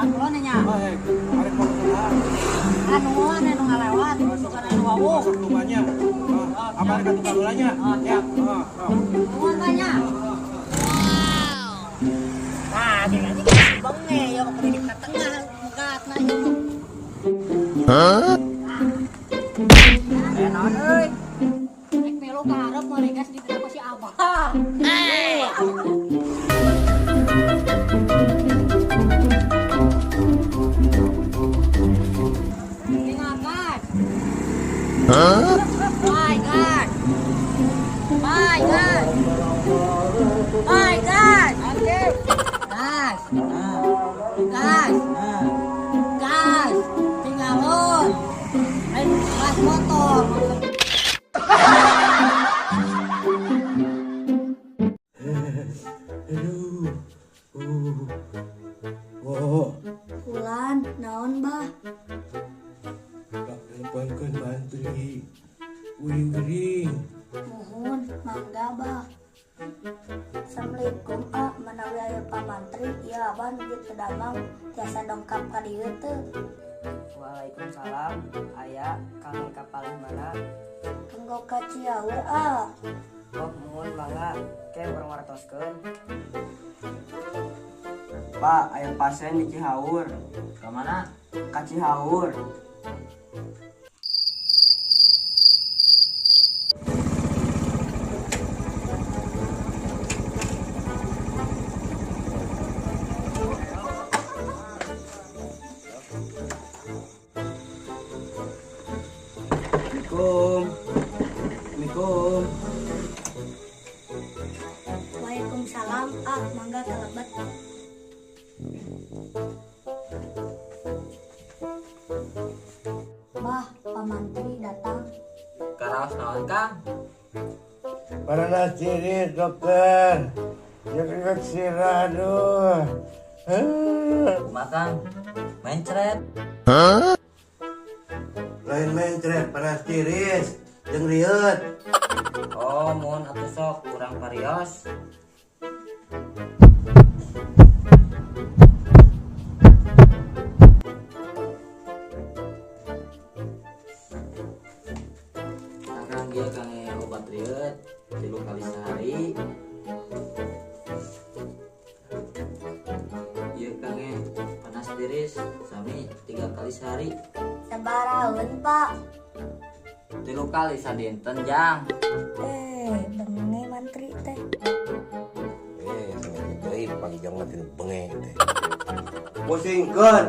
Naon nya? Baik, arek pangsalaan. Anu ngalewat, bukan anu wau. Masuk rumahnya. Apa arek atuh baheulanya? Ya. Nuhun banyak. Nah, gini aja benge ya ke di tengah mugatna ieu. Hah? Naon euy? Rek melu ka hareup mah regas diterima si Abah. Ingatkan. Huh? My God. My God. My God. Gas. Gas. Gas. Tinggalon. Gas motor. Bulan, naon bah? Tak teleponkeun mantri. Uring-uring. Mohon, mangga bah. Assalamualaikum menawi aya Pak Mantri. Ieu abah nu kitu damang tiasa dongkap ka dieu teu. Waalaikumsalam. Aya kami kapalih mana? Kanggo ka Ciaur Oh mohon mangga ke urang wartoskeun. Pak, aya pasien di Cihaur. Ke mana? Ka Cihaur. Assalamualaikum. Assalamualaikum. Waalaikumsalam mangga kalebet. Bah, Pak Mantri datang. Karaos naon Kang? Para nasiris dokter. Jangan sirah aduh. Makan mencret. Lain mencret panas tiris. Jeung rieut. Oh mohon atuh sok kurang parios. Akang dia kange obat rieut 3 kali sehari. Ieu kange panas tiris sami 3 kali sehari. Sabaraeun, Pak? 3 kali sadinten jang. Benge Mantri teh. Deui pagi jang mah teu benge teh. Pusingkeun.